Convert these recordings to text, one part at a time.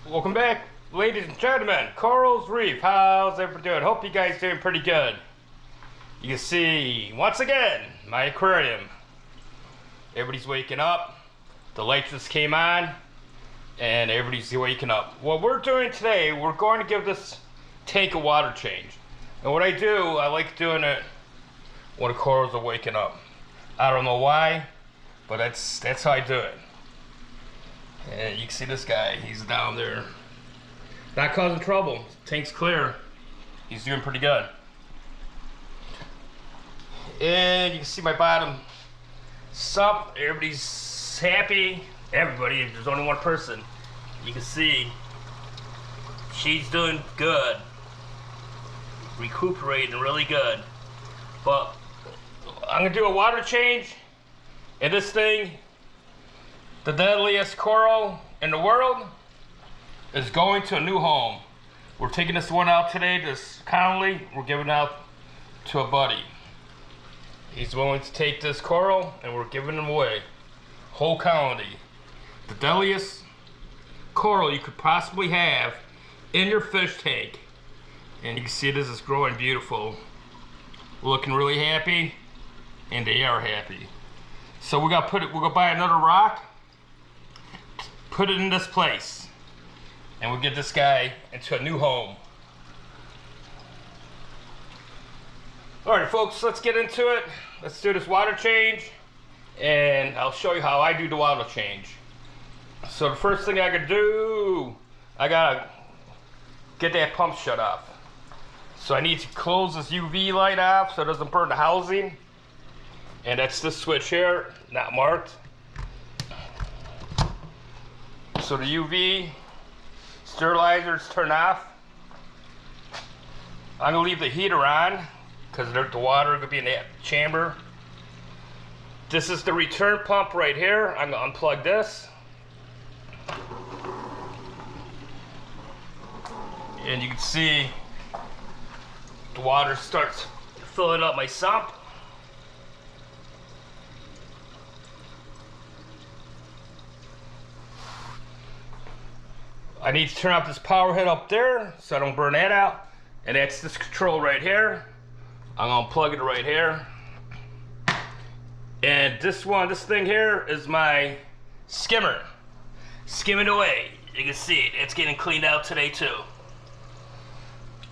Welcome back, ladies and gentlemen. Coral's Reef, how's everybody doing? Hope you guys doing pretty good. You can see, once again, my aquarium. Everybody's waking up. The lights just came on, and everybody's waking up. What we're doing today, we're going to give this tank a water change. And what I do, I like doing it when the corals are waking up. I don't know why, but that's how I do it. And you can see this guy, he's down there. Not causing trouble. Tank's clear. He's doing pretty good. And you can see my bottom sump. Everybody's happy. Everybody, there's only one person. You can see she's doing good. Recuperating really good. But I'm gonna do a water change. And this thing, the deadliest coral in the world, is going to a new home. We're taking this one out today, this colony. We're giving it out to a buddy. He's willing to take this coral and we're giving him away. Whole colony. The deadliest coral you could possibly have in your fish tank. And you can see this is growing beautiful. Looking really happy, and they are happy. So we're gonna buy another rock, put it in this place, and we'll get this guy into a new home. Alright folks, let's get into it. Let's do this water change, and I'll show you how I do the water change. So the first thing I gotta do, I gotta get that pump shut off. So I need to close this UV light off so it doesn't burn the housing. And that's this switch here, not marked. So the UV sterilizers turn off. I'm gonna leave the heater on because the water is gonna be in that chamber. This is the return pump right here. I'm gonna unplug this. And you can see the water starts filling up my sump. I need to turn off this power head up there so I don't burn that out. And that's this control right here. I'm gonna plug it right here. And this thing here is my skimmer. Skimming away. You can see it, it's getting cleaned out today too.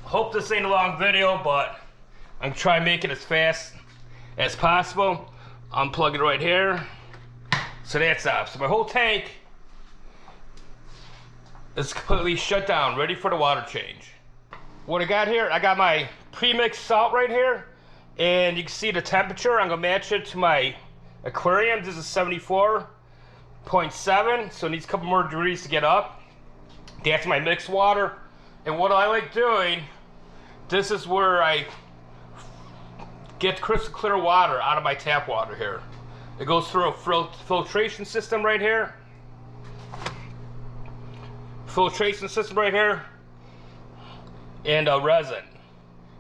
Hope this ain't a long video, but I'm trying to make it as fast as possible. Unplug it right here. So that's off. So my whole tank is completely shut down, ready for the water change. What I got here, I got my pre-mixed salt right here, and you can see the temperature. I'm gonna match it to my aquarium. This is 74.7, so it needs a couple more degrees to get up. That's my mixed water. And what I like doing, this is where I get crystal clear water out of my tap water here. It goes through a filtration system right here. Filtration system right here, and a resin.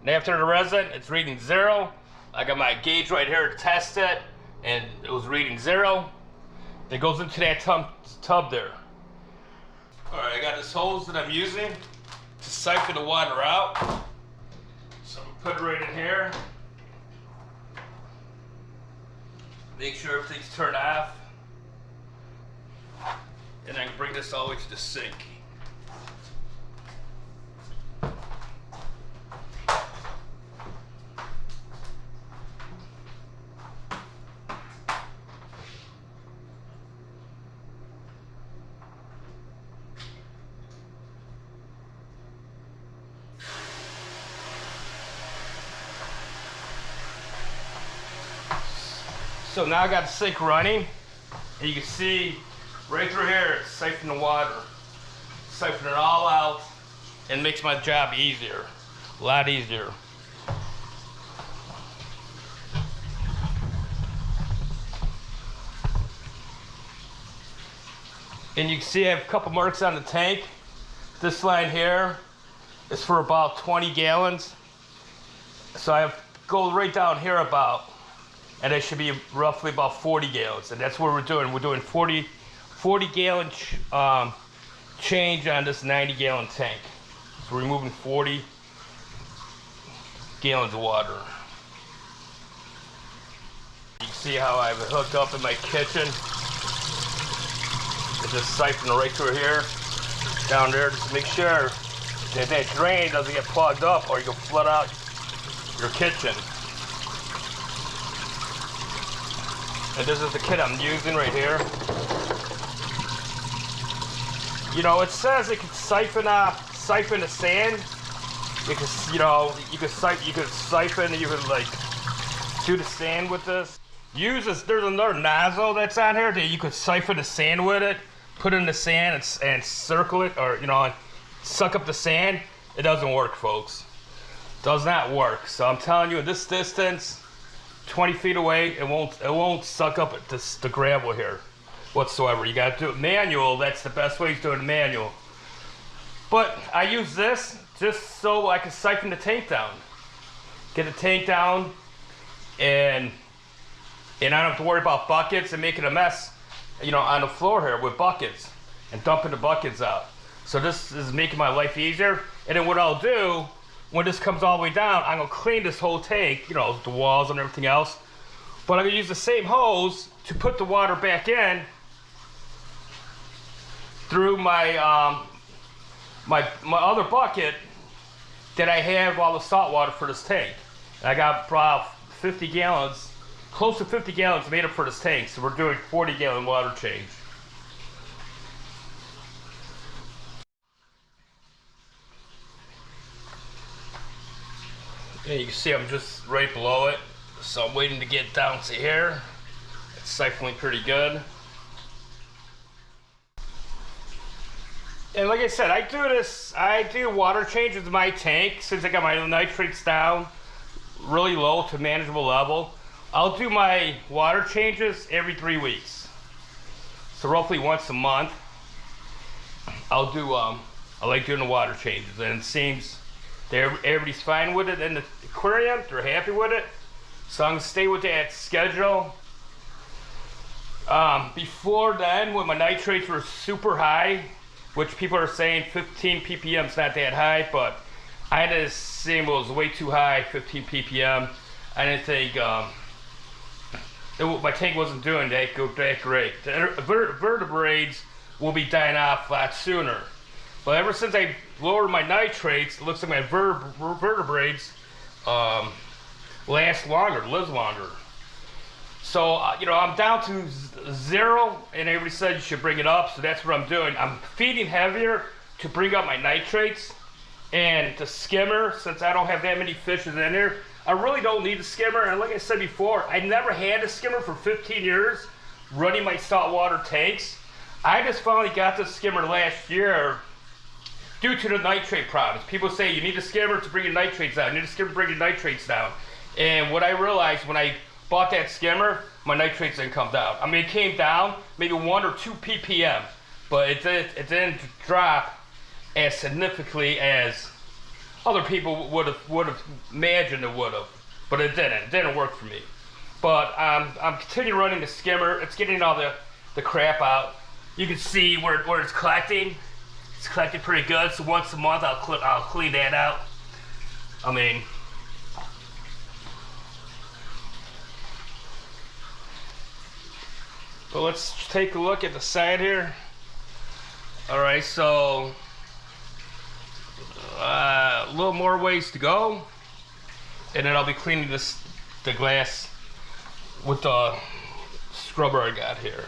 And after the resin, it's reading 0. I got my gauge right here to test it, and it was reading 0. It goes into that tub there. Alright, I got this hose that I'm using to siphon the water out. So I'm gonna put it right in here. Make sure everything's turned off. And I can bring this all the way to the sink. So now I got the sink running, and you can see right through here, it's siphoning the water. Siphon it all out, and makes my job easier, a lot easier. And you can see I have a couple marks on the tank. This line here is for about 20 gallons. So I have to go right down here about, and it should be roughly about 40 gallons. And that's what we're doing. We're doing 40 gallon change on this 90-gallon tank. So we're removing 40 gallons of water. You can see how I have it hooked up in my kitchen. It's just siphon right through here, down there, just to make sure that that drain doesn't get plugged up or you can flood out your kitchen. And this is the kit I'm using right here. You know, it says it can siphon the sand. Because you could siphon, you could like do the sand with this. Use this. There's another nozzle that's on here that you could siphon the sand with it. Put it in the sand and circle it, or and suck up the sand. It doesn't work, folks. Does not work. So I'm telling you, at this distance, 20 feet away, it won't suck up the gravel here whatsoever. You got to do it manual. That's the best way to do it manual. But I use this just so I can siphon the tank down. Get the tank down, and I don't have to worry about buckets and making a mess, on the floor here with buckets and dumping the buckets out. So this is making my life easier. And then what I'll do, when this comes all the way down, I'm gonna clean this whole tank, the walls and everything else. But I'm gonna use the same hose to put the water back in through my my other bucket that I have all the salt water for this tank. And I got about 50 gallons, close to 50 gallons made up for this tank. So we're doing 40-gallon water change. And you can see I'm just right below it. So I'm waiting to get down to here. It's siphoning pretty good. And like I said, I do water changes in my tank since I got my nitrates down really low to manageable level. I'll do my water changes every 3 weeks. So roughly once a month, I like doing the water changes, and it seems that everybody's fine with it in the aquarium. They're happy with it. So I'm gonna stay with that schedule. Before then, when my nitrates were super high, which people are saying 15 ppm is not that high, but I had to see it was way too high, 15 ppm. I didn't think, my tank wasn't doing that great. The vertebrates will be dying off a lot sooner. But ever since I lowered my nitrates, it looks like my vertebrates live longer. So, I'm down to 0, and everybody said you should bring it up, so that's what I'm doing. I'm feeding heavier to bring up my nitrates, and the skimmer, since I don't have that many fishes in here, I really don't need a skimmer. And like I said before, I never had a skimmer for 15 years running my saltwater tanks. I just finally got the skimmer last year due to the nitrate problems. People say you need a skimmer to bring your nitrates down. You need a skimmer to bring your nitrates down. And what I realized when I bought that skimmer, my nitrates didn't come down. I mean, it came down maybe 1 or 2 ppm, but it didn't drop as significantly as other people would have imagined it would have. But it didn't. It didn't work for me. But I'm continuing running the skimmer. It's getting all the crap out. You can see where it's collecting. It's collecting pretty good. So once a month, I'll clean that out. I mean, but let's take a look at the side here. All right, so a little more ways to go, and then I'll be cleaning the glass with the scrubber I got here.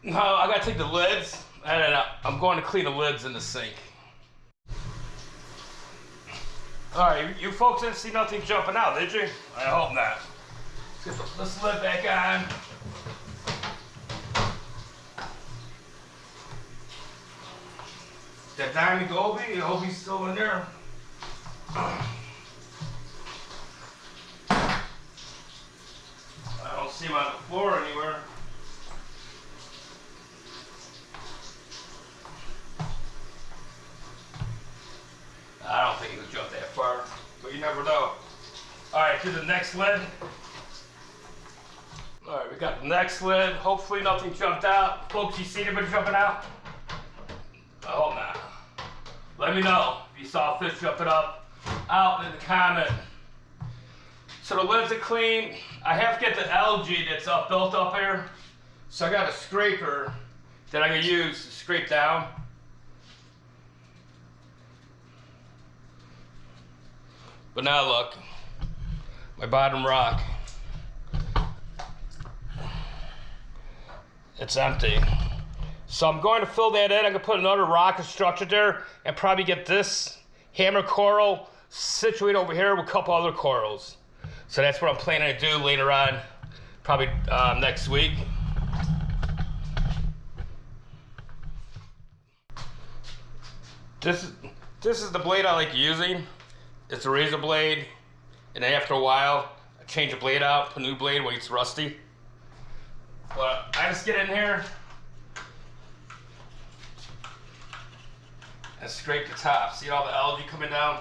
Now I gotta take the lids, and I'm going to clean the lids in the sink. Alright, you folks didn't see nothing jumping out, did you? I hope not. Let's get this lid back on. That diamond goby, I hope he's still in there. I don't see him on the floor anywhere. I don't think he would jump that far, but you never know. Alright, to the next lid. Alright, we got the next lid. Hopefully nothing jumped out. Folks, you see anybody jumping out? I hope not. Let me know if you saw fish jumping up out in the comment. So the lids are clean. I have to get the algae that's built up here. So I got a scraper that I'm going to use to scrape down. But now look, my bottom rock, it's empty. So I'm going to fill that in. I'm going to put another rock structure there and probably get this hammer coral situated over here with a couple other corals. So that's what I'm planning to do later on, probably next week. This is the blade I like using. It's a razor blade, and then after a while, I change the blade out, put a new blade when it's rusty. But I just get in here and scrape the top. See all the algae coming down?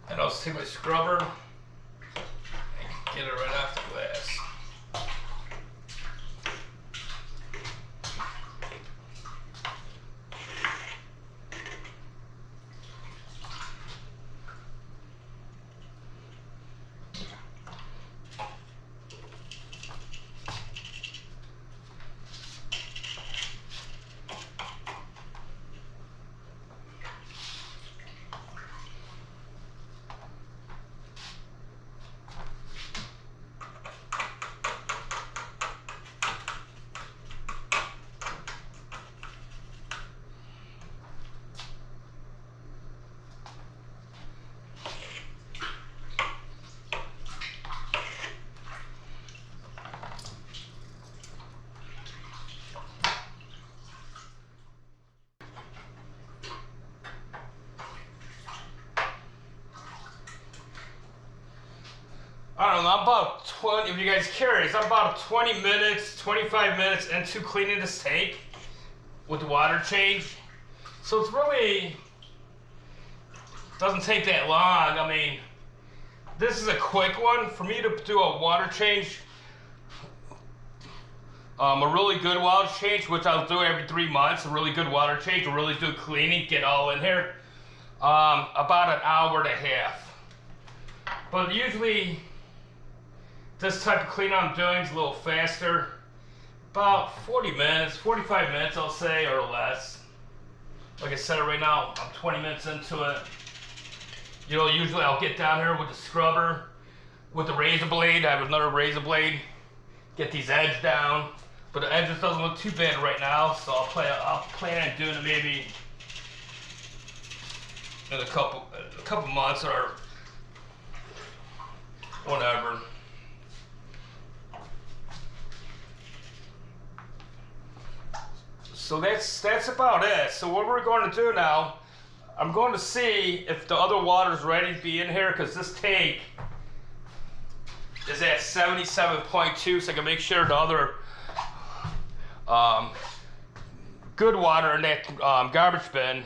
And I'll take my scrubber and get it right off the glass. I don't know, I'm about 20, if you guys are curious, I'm about 20 minutes, 25 minutes into cleaning this tank with the water change. So it's really, doesn't take that long. I mean, this is a quick one. For me to do a water change, a really good water change, which I'll do every 3 months, a really good water change, a really good cleaning, get all in here, about an hour and a half. But usually, this type of cleaning I'm doing is a little faster. About 40 minutes, 45 minutes I'll say, or less. Like I said right now, I'm 20 minutes into it. You know, usually I'll get down here with the scrubber, with the razor blade. I have another razor blade. Get these edges down. But the edges doesn't look too bad right now, so I'll plan on doing it maybe in a couple months or whatever. So that's about it. So what we're going to do now, I'm going to see if the other water's ready to be in here, because this tank is at 77.2, so I can make sure the other good water in that garbage bin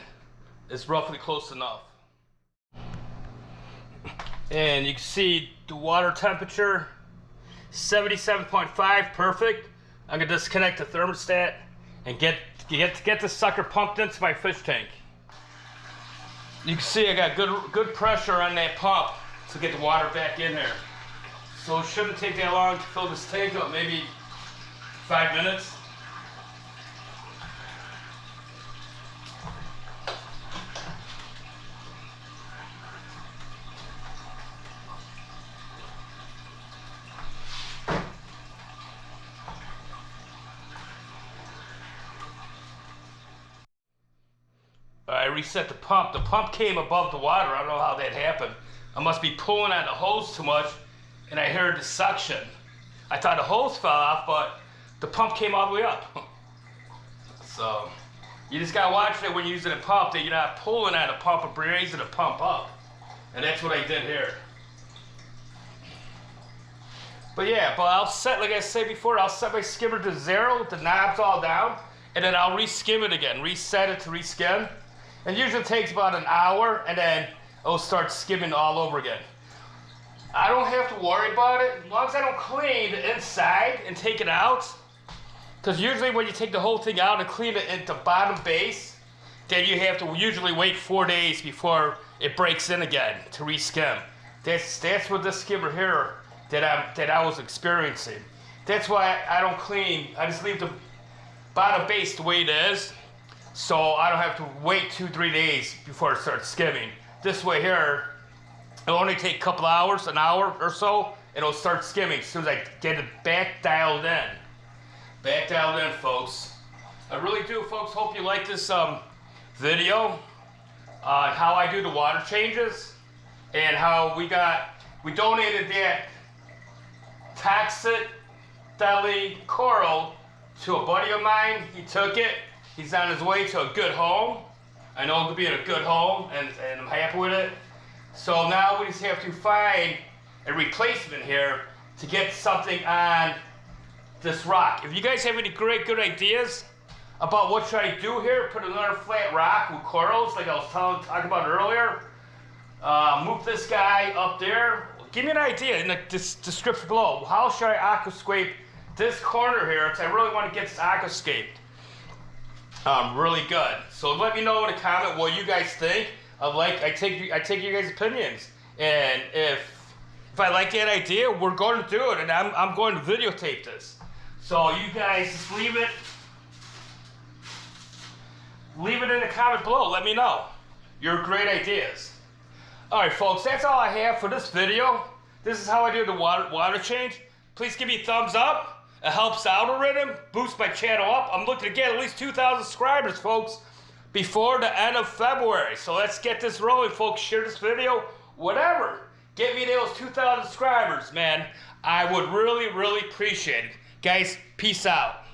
is roughly close enough. And you can see the water temperature, 77.5, perfect. I'm gonna disconnect the thermostat and get this sucker pumped into my fish tank. You can see I got good pressure on that pump to get the water back in there. So it shouldn't take that long to fill this tank up, maybe 5 minutes. I reset the pump. The pump came above the water. I don't know how that happened. I must be pulling on the hose too much, and I heard the suction. I thought the hose fell off, but the pump came all the way up. So you just gotta watch that when you're using a pump, that you're not pulling on the pump or raising the pump up. And that's what I did here. But yeah, I'll set, like I said before, I'll set my skimmer to 0, the knobs all down, and then I'll re-skim it again, reset it to re-skim. And usually it takes about an hour, and then it'll start skimming all over again. I don't have to worry about it, as long as I don't clean the inside and take it out. Because usually when you take the whole thing out and clean it at the bottom base, then you have to usually wait 4 days before it breaks in again to re-skim. That's what this skimmer here that I was experiencing. That's why I don't clean. I just leave the bottom base the way it is, so I don't have to wait 2-3 days before it starts skimming. This way here, it'll only take a couple hours, an hour or so, and it'll start skimming as soon as I get it back dialed in. Back dialed in, folks. I really do, folks. Hope you like this video on how I do the water changes and how we donated that toxic deli coral to a buddy of mine. He took it. He's on his way to a good home. I know it'll be in a good home, and I'm happy with it. So now we just have to find a replacement here to get something on this rock. If you guys have any good ideas about what should I do here, put another flat rock with corals like I was talking about earlier. Move this guy up there. Give me an idea in the description below. How should I aquascape this corner here? Because I really want to get this aquascaped really good. So let me know in a comment what you guys think. I take you guys' opinions, and if I like that idea, we're going to do it, and I'm going to videotape this. So you guys just leave it in the comment below. Let me know your great ideas. All right, folks, that's all I have for this video. This is how I do the water change. Please give me a thumbs up. It helps the algorithm, boosts my channel up. I'm looking to get at least 2,000 subscribers, folks, before the end of February. So let's get this rolling, folks. Share this video, whatever. Get me those 2,000 subscribers, man. I would really, really appreciate it. Guys, peace out.